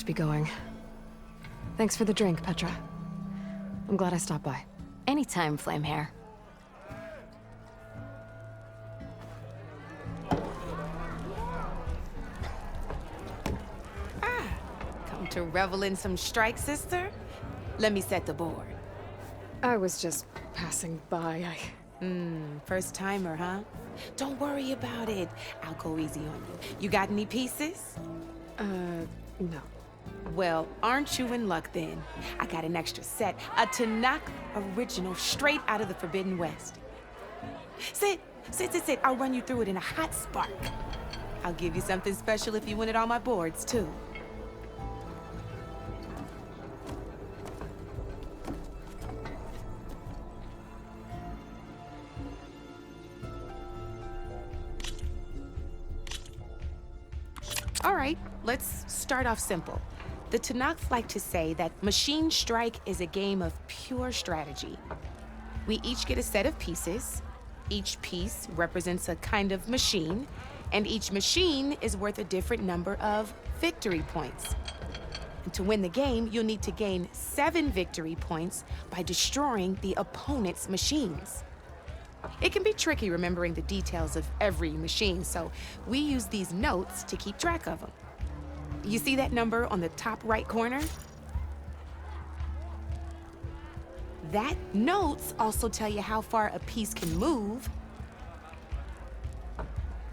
to be going. Thanks for the drink, Petra. I'm glad I stopped by. Anytime, Flamehair. Come to revel in some strike, sister? Let me set the board. I was just passing by. First timer, huh? Don't worry about it. I'll go easy on you. You got any pieces? No. Well, aren't you in luck then? I got an extra set, a Tanakh original, straight out of the Forbidden West. Sit. I'll run you through it in a hot spark. I'll give you something special if you win it on my boards, too. All right, let's start off simple. The Tanakh like to say that Machine Strike is a game of pure strategy. We each get a set of pieces. Each piece represents a kind of machine, and each machine is worth a different number of victory points. And to win the game, you'll need to gain 7 victory points by destroying the opponent's machines. It can be tricky remembering the details of every machine, so we use these notes to keep track of them. You see that number on the top right corner? That notes also tell you how far a piece can move,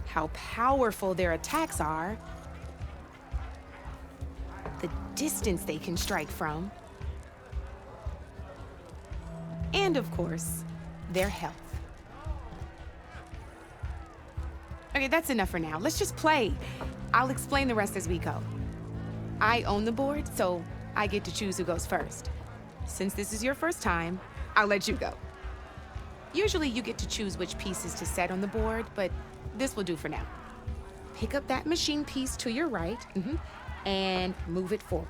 how powerful their attacks are, the distance they can strike from, and of course, their health. Okay, that's enough for now. Let's just play. I'll explain the rest as we go. I own the board, so I get to choose who goes first. Since this is your first time, I'll let you go. Usually you get to choose which pieces to set on the board, but this will do for now. Pick up that machine piece to your right, and move it forward.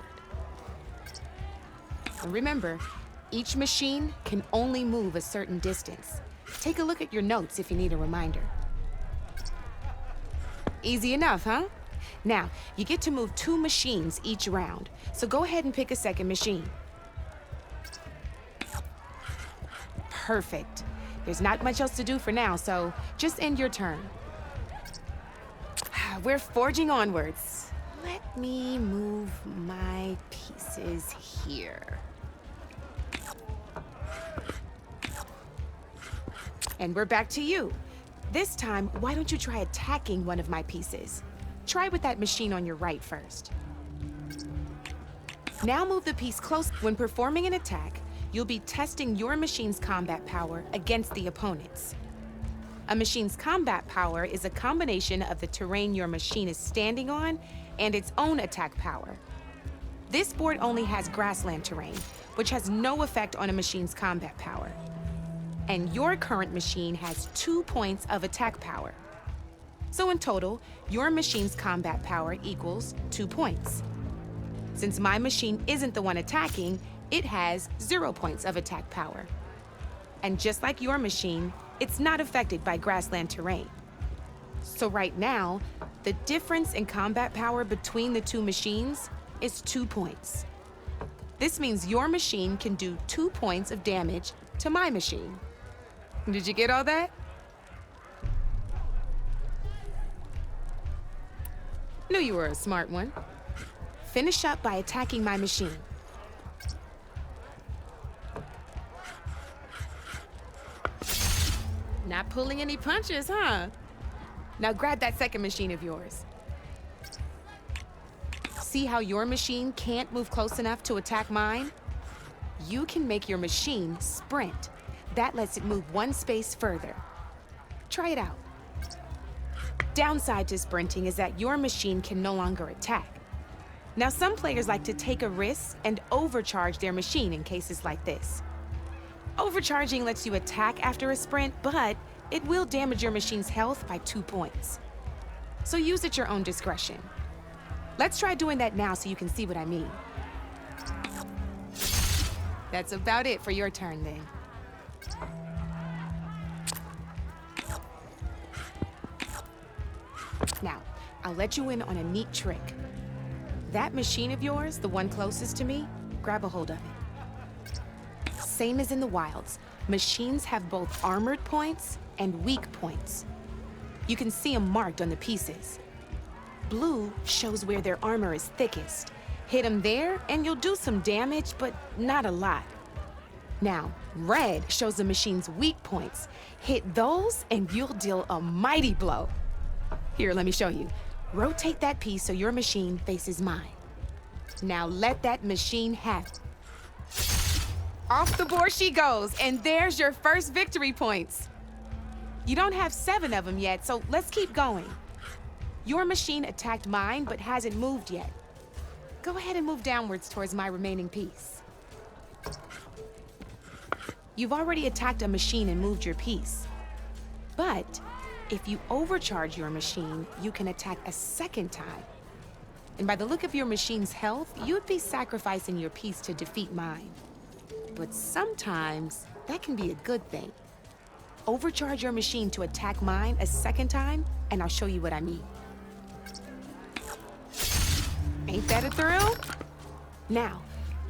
And remember, each machine can only move a certain distance. Take a look at your notes if you need a reminder. Easy enough, huh? Now, you get to move 2 machines each round, so go ahead and pick a second machine. Perfect. There's not much else to do for now, so just end your turn. We're forging onwards. Let me move my pieces here. And we're back to you. This time, why don't you try attacking one of my pieces? Try with that machine on your right first. Now move the piece close. When performing an attack, you'll be testing your machine's combat power against the opponent's. A machine's combat power is a combination of the terrain your machine is standing on and its own attack power. This board only has grassland terrain, which has no effect on a machine's combat power. And your current machine has 2 points of attack power. So in total, your machine's combat power equals 2 points. Since my machine isn't the one attacking, it has 0 points of attack power. And just like your machine, it's not affected by grassland terrain. So right now, the difference in combat power between the 2 machines is 2 points. This means your machine can do 2 points of damage to my machine. Did you get all that? Knew you were a smart one. Finish up by attacking my machine. Not pulling any punches, huh? Now grab that second machine of yours. See how your machine can't move close enough to attack mine? You can make your machine sprint. That lets it move 1 space further. Try it out. Downside to sprinting is that your machine can no longer attack. Now, some players like to take a risk and overcharge their machine in cases like this. Overcharging lets you attack after a sprint, but it will damage your machine's health by 2 points. So use at your own discretion. Let's try doing that now so you can see what I mean. That's about it for your turn then. Now, I'll let you in on a neat trick. That machine of yours, the one closest to me, grab a hold of it. Same as in the wilds, machines have both armored points and weak points. You can see them marked on the pieces. Blue shows where their armor is thickest. Hit them there and you'll do some damage, but not a lot. Now, red shows the machine's weak points. Hit those and you'll deal a mighty blow. Here, let me show you. Rotate that piece so your machine faces mine. Now let that machine have it. Off the board she goes, and there's your first victory points. You don't have 7 of them yet, so let's keep going. Your machine attacked mine, but hasn't moved yet. Go ahead and move downwards towards my remaining piece. You've already attacked a machine and moved your piece. But if you overcharge your machine, you can attack a second time. And by the look of your machine's health, you'd be sacrificing your piece to defeat mine. But sometimes, that can be a good thing. Overcharge your machine to attack mine a second time, and I'll show you what I mean. Ain't that a thrill? Now,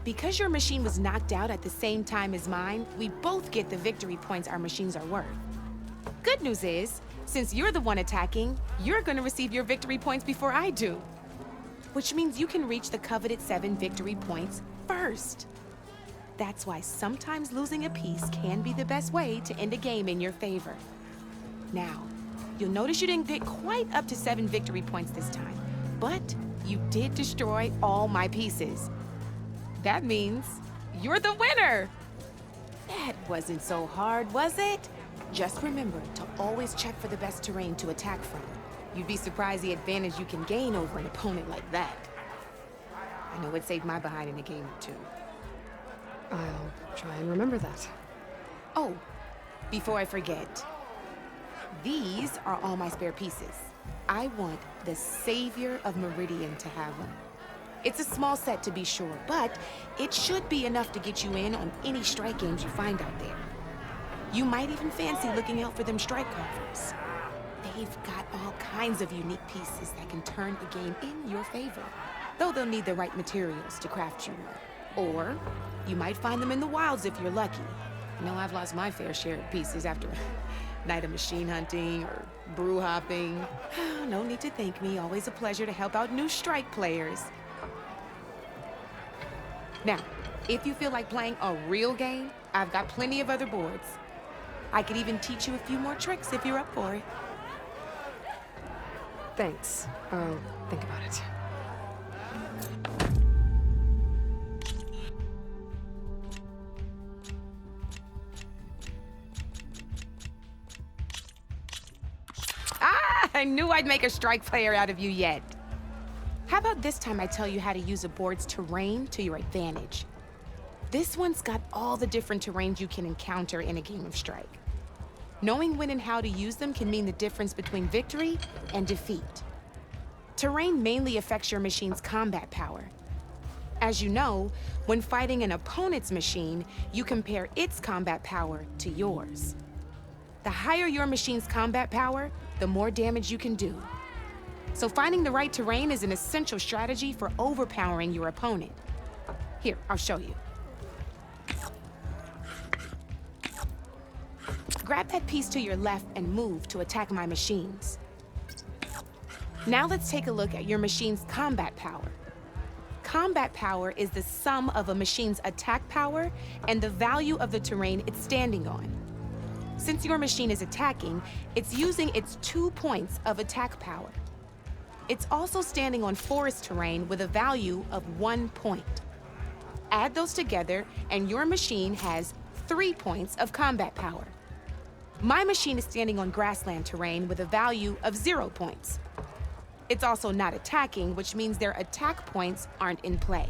because your machine was knocked out at the same time as mine, we both get the victory points our machines are worth. Good news is, since you're the one attacking, you're gonna receive your victory points before I do. Which means you can reach the coveted 7 victory points first. That's why sometimes losing a piece can be the best way to end a game in your favor. Now, you'll notice you didn't get quite up to 7 victory points this time, but you did destroy all my pieces. That means you're the winner! That wasn't so hard, was it? Just remember to always check for the best terrain to attack from. You'd be surprised the advantage you can gain over an opponent like that. I know it saved my behind in a game or 2. I'll try and remember that. Oh, before I forget, these are all my spare pieces. I want the Savior of Meridian to have them. It's a small set to be sure, but it should be enough to get you in on any strike games you find out there. You might even fancy looking out for them strike carvers. They've got all kinds of unique pieces that can turn a game in your favor, though they'll need the right materials to craft you one. Or you might find them in the wilds if you're lucky. You know, I've lost my fair share of pieces after a night of machine hunting or brew hopping. No need to thank me. Always a pleasure to help out new strike players. Now, if you feel like playing a real game, I've got plenty of other boards. I could even teach you a few more tricks if you're up for it. Thanks. I'll think about it. Ah, I knew I'd make a strike player out of you yet. How about this time I tell you how to use a board's terrain to your advantage? This one's got all the different terrains you can encounter in a game of Strike. Knowing when and how to use them can mean the difference between victory and defeat. Terrain mainly affects your machine's combat power. As you know, when fighting an opponent's machine, you compare its combat power to yours. The higher your machine's combat power, the more damage you can do. So finding the right terrain is an essential strategy for overpowering your opponent. Here, I'll show you. Grab that piece to your left and move to attack my machines. Now let's take a look at your machine's combat power. Combat power is the sum of a machine's attack power and the value of the terrain it's standing on. Since your machine is attacking, it's using its 2 points of attack power. It's also standing on forest terrain with a value of 1 point. Add those together and your machine has 3 points of combat power. My machine is standing on grassland terrain with a value of 0 points. It's also not attacking, which means their attack points aren't in play.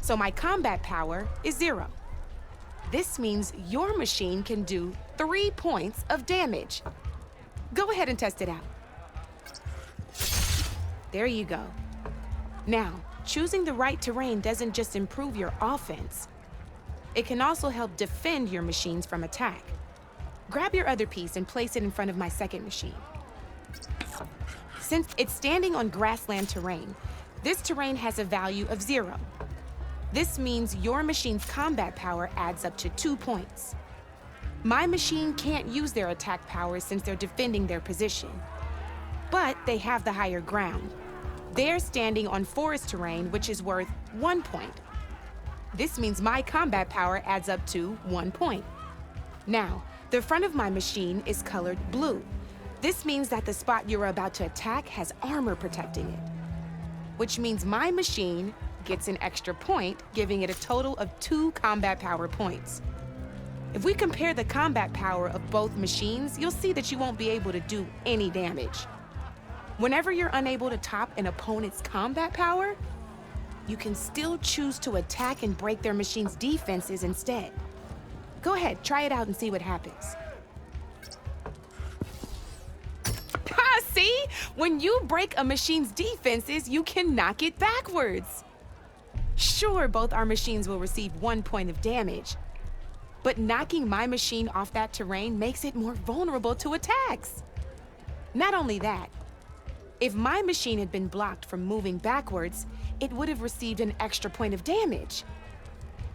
So my combat power is 0. This means your machine can do 3 points of damage. Go ahead and test it out. There you go. Now, choosing the right terrain doesn't just improve your offense. It can also help defend your machines from attack. Grab your other piece and place it in front of my second machine. Since it's standing on grassland terrain, This terrain has a value of 0. This means your machine's combat power adds up to 2 points. My machine can't use their attack power since they're defending their position. But they have the higher ground. They're standing on forest terrain, which is worth 1 point. This means my combat power adds up to 1 point. Now, the front of my machine is colored blue. This means that the spot you're about to attack has armor protecting it, which means my machine gets an extra point, giving it a total of 2 combat power points. If we compare the combat power of both machines, you'll see that you won't be able to do any damage. Whenever you're unable to top an opponent's combat power, you can still choose to attack and break their machine's defenses instead. Go ahead, try it out and see what happens. See? When you break a machine's defenses, you can knock it backwards. Sure, both our machines will receive 1 point of damage, but knocking my machine off that terrain makes it more vulnerable to attacks. Not only that, if my machine had been blocked from moving backwards, it would have received an extra point of damage.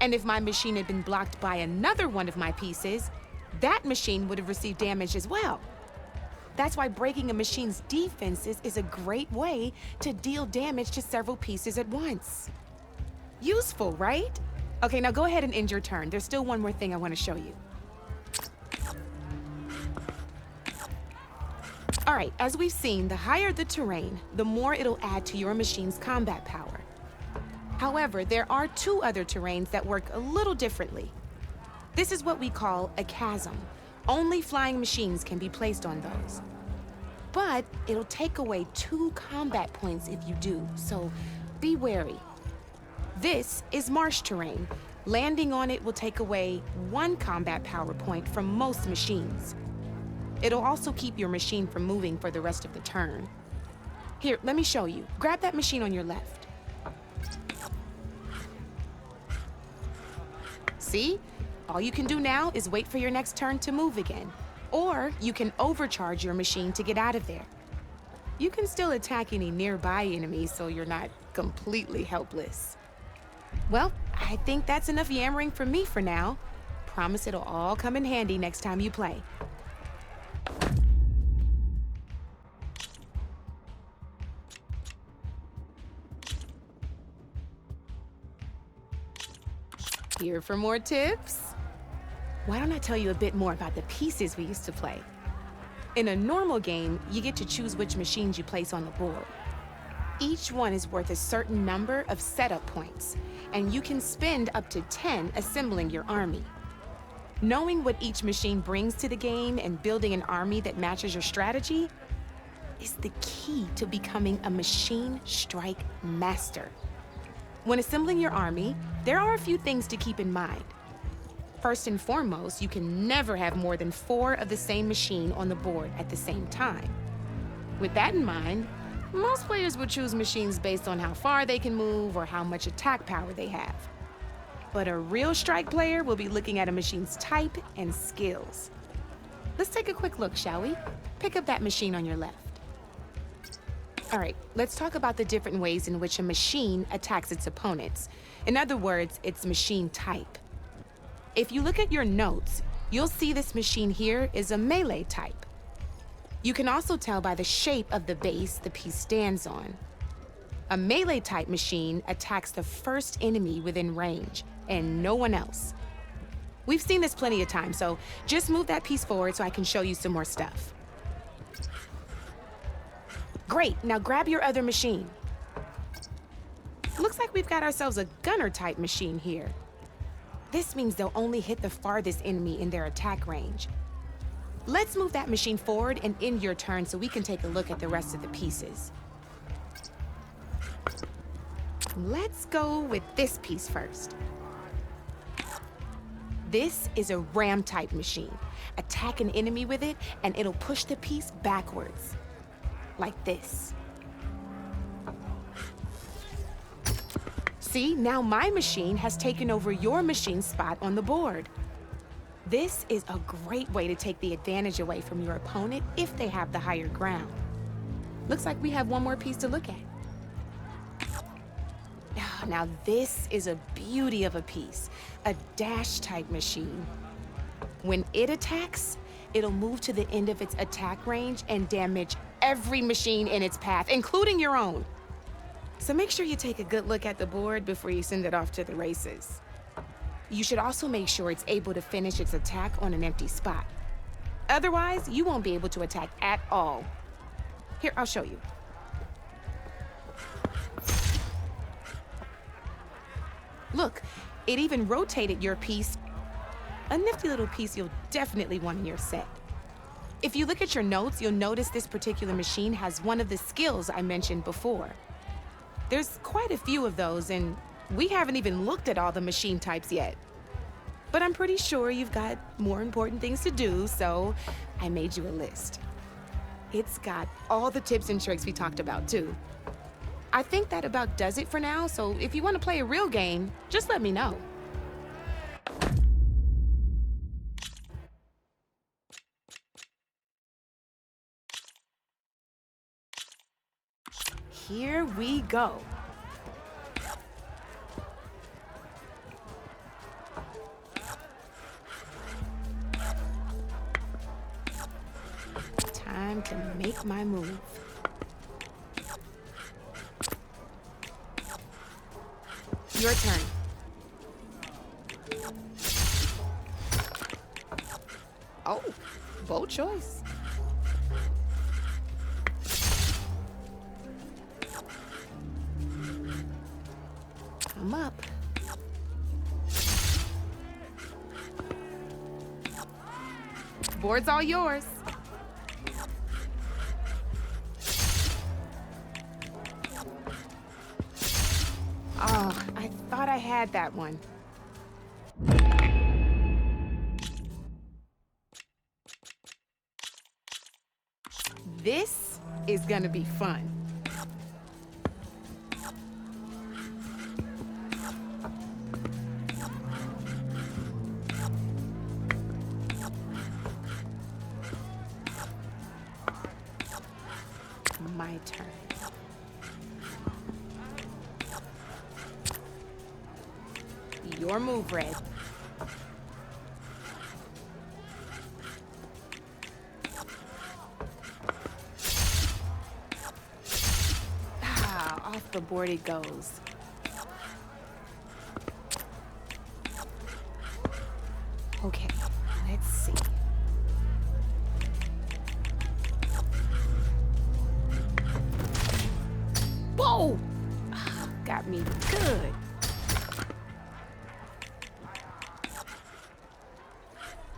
And if my machine had been blocked by another one of my pieces, that machine would have received damage as well. That's why breaking a machine's defenses is a great way to deal damage to several pieces at once. Useful, right? Okay, now go ahead and end your turn. There's still one more thing I want to show you. All right, as we've seen, the higher the terrain, the more it'll add to your machine's combat power. However, there are 2 other terrains that work a little differently. This is what we call a chasm. Only flying machines can be placed on those. But it'll take away 2 combat points if you do, so be wary. This is marsh terrain. Landing on it will take away 1 combat power point from most machines. It'll also keep your machine from moving for the rest of the turn. Here, let me show you. Grab that machine on your left. See? All you can do now is wait for your next turn to move again. Or you can overcharge your machine to get out of there. You can still attack any nearby enemies so you're not completely helpless. Well, I think that's enough yammering from me for now. Promise it'll all come in handy next time you play. Here for more tips? Why don't I tell you a bit more about the pieces we used to play? In a normal game, you get to choose which machines you place on the board. Each one is worth a certain number of setup points, and you can spend up to 10 assembling your army. Knowing what each machine brings to the game and building an army that matches your strategy is the key to becoming a machine strike master. When assembling your army, there are a few things to keep in mind. First and foremost, you can never have more than 4 of the same machine on the board at the same time. With that in mind, most players will choose machines based on how far they can move or how much attack power they have. But a real strike player will be looking at a machine's type and skills. Let's take a quick look, shall we? Pick up that machine on your left. All right, let's talk about the different ways in which a machine attacks its opponents. In other words, its machine type. If you look at your notes, you'll see this machine here is a melee type. You can also tell by the shape of the base the piece stands on. A melee type machine attacks the first enemy within range, and no one else. We've seen this plenty of times, so just move that piece forward so I can show you some more stuff. Great, now grab your other machine. Looks like we've got ourselves a gunner type machine here. This means they'll only hit the farthest enemy in their attack range. Let's move that machine forward and end your turn so we can take a look at the rest of the pieces. Let's go with this piece first. This is a ram type machine. Attack an enemy with it and it'll push the piece backwards. Like this. See, now my machine has taken over your machine's spot on the board. This is a great way to take the advantage away from your opponent if they have the higher ground. Looks like we have one more piece to look at. Now this is a beauty of a piece, a dash-type machine. When it attacks, it'll move to the end of its attack range and damage every machine in its path, including your own. So make sure you take a good look at the board before you send it off to the races. You should also make sure it's able to finish its attack on an empty spot. Otherwise, you won't be able to attack at all. Here, I'll show you. Look, it even rotated your piece. A nifty little piece you'll definitely want in your set. If you look at your notes, you'll notice this particular machine has one of the skills I mentioned before. There's quite a few of those, and we haven't even looked at all the machine types yet. But I'm pretty sure you've got more important things to do, so I made you a list. It's got all the tips and tricks we talked about, too. I think that about does it for now, so if you want to play a real game, just let me know. Here we go. Time to make my move. Your turn. Oh, bold choice. I'm up. Board's all yours. Oh, I thought I had that one. This is gonna be fun. My turn. Your move, Red. Ah, off the board it goes. Okay, let's see. Whoa! Ah, got me good.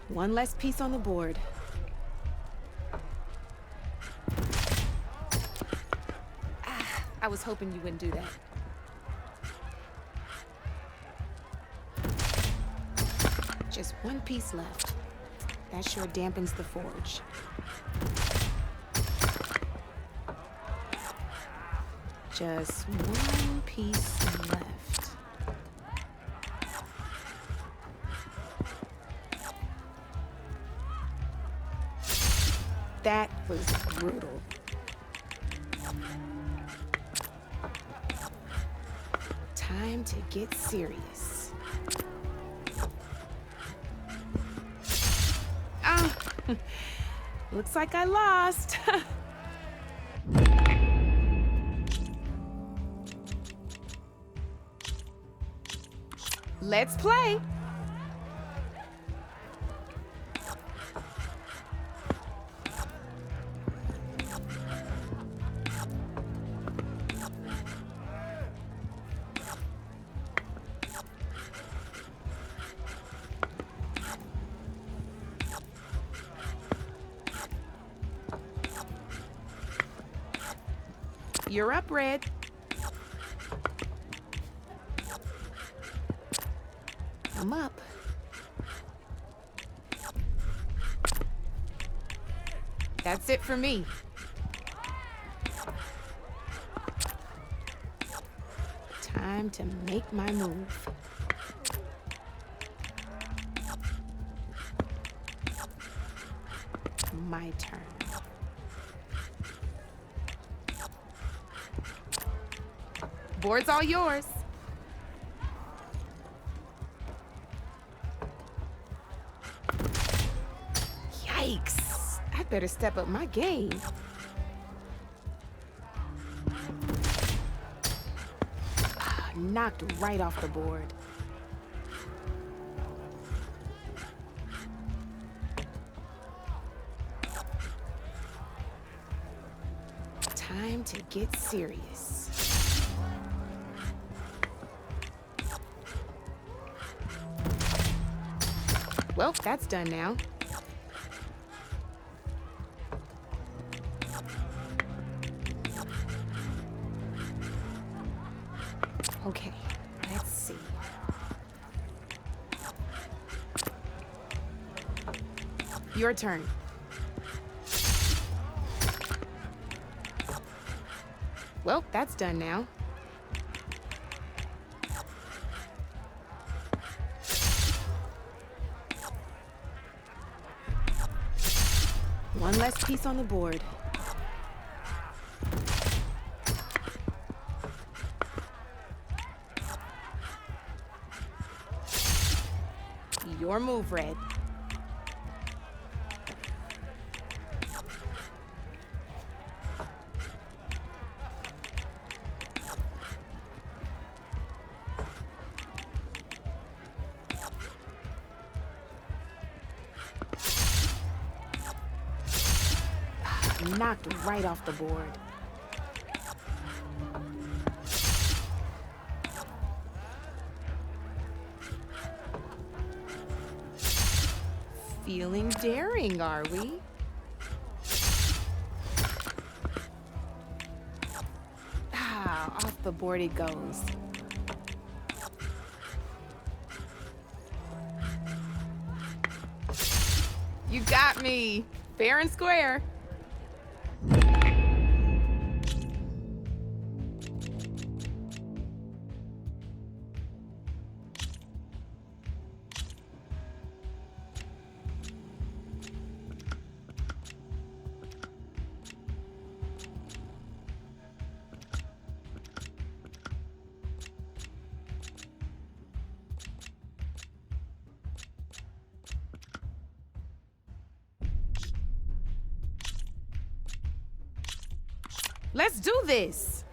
One less piece on the board. Ah, I was hoping you wouldn't do that. Just one piece left. That sure dampens the forge. Just one piece left. That was brutal. Time to get serious. Ah, looks like I lost. Let's play. You're up, Red. I'm up. That's it for me. Time to make my move. My turn. Board's all yours. better step up my game. Knocked right off the board. Time to get serious. Well, that's done now. Okay, let's see. Your turn. Well, that's done now. One less piece on the board. Your move, Red. Knocked right off the board. Feeling daring, are we? Off the board it goes. You got me. Fair and square. Let's do this.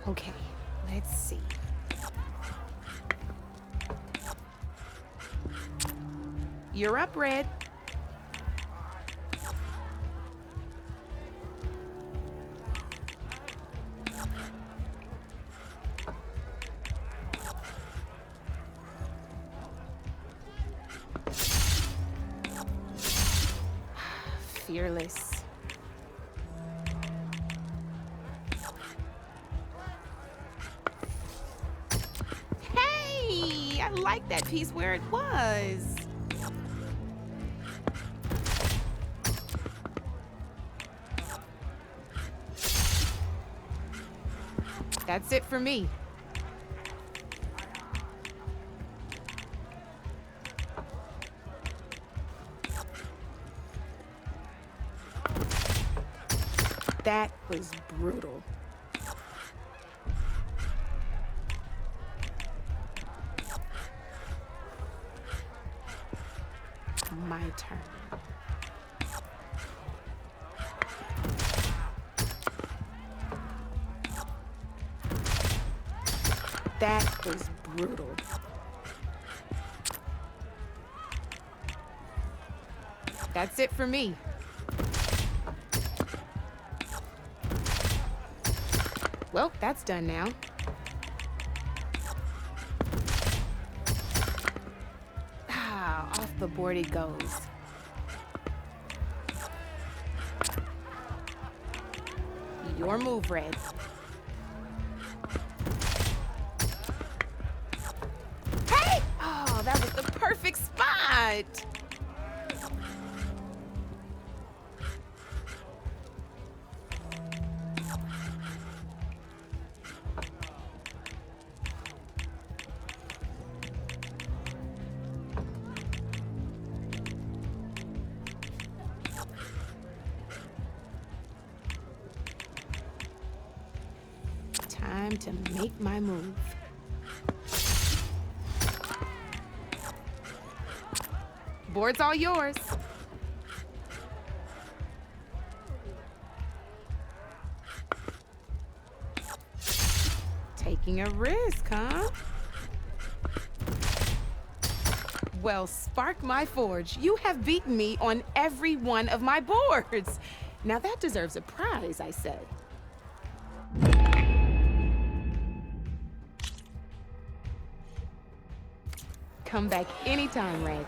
Okay, let's see. You're up, Red. Fearless. Hey, I like that piece where it was. That's it for me. That was brutal. My turn. That was brutal. That's it for me. Well, that's done now. Off the board it goes. Your move, Red. Hey! Oh, that was the perfect spot. time to make my move. Board's all yours. Taking a risk, huh? Well, spark my forge. You have beaten me on every one of my boards. Now that deserves a prize, I say. Come back anytime, Red.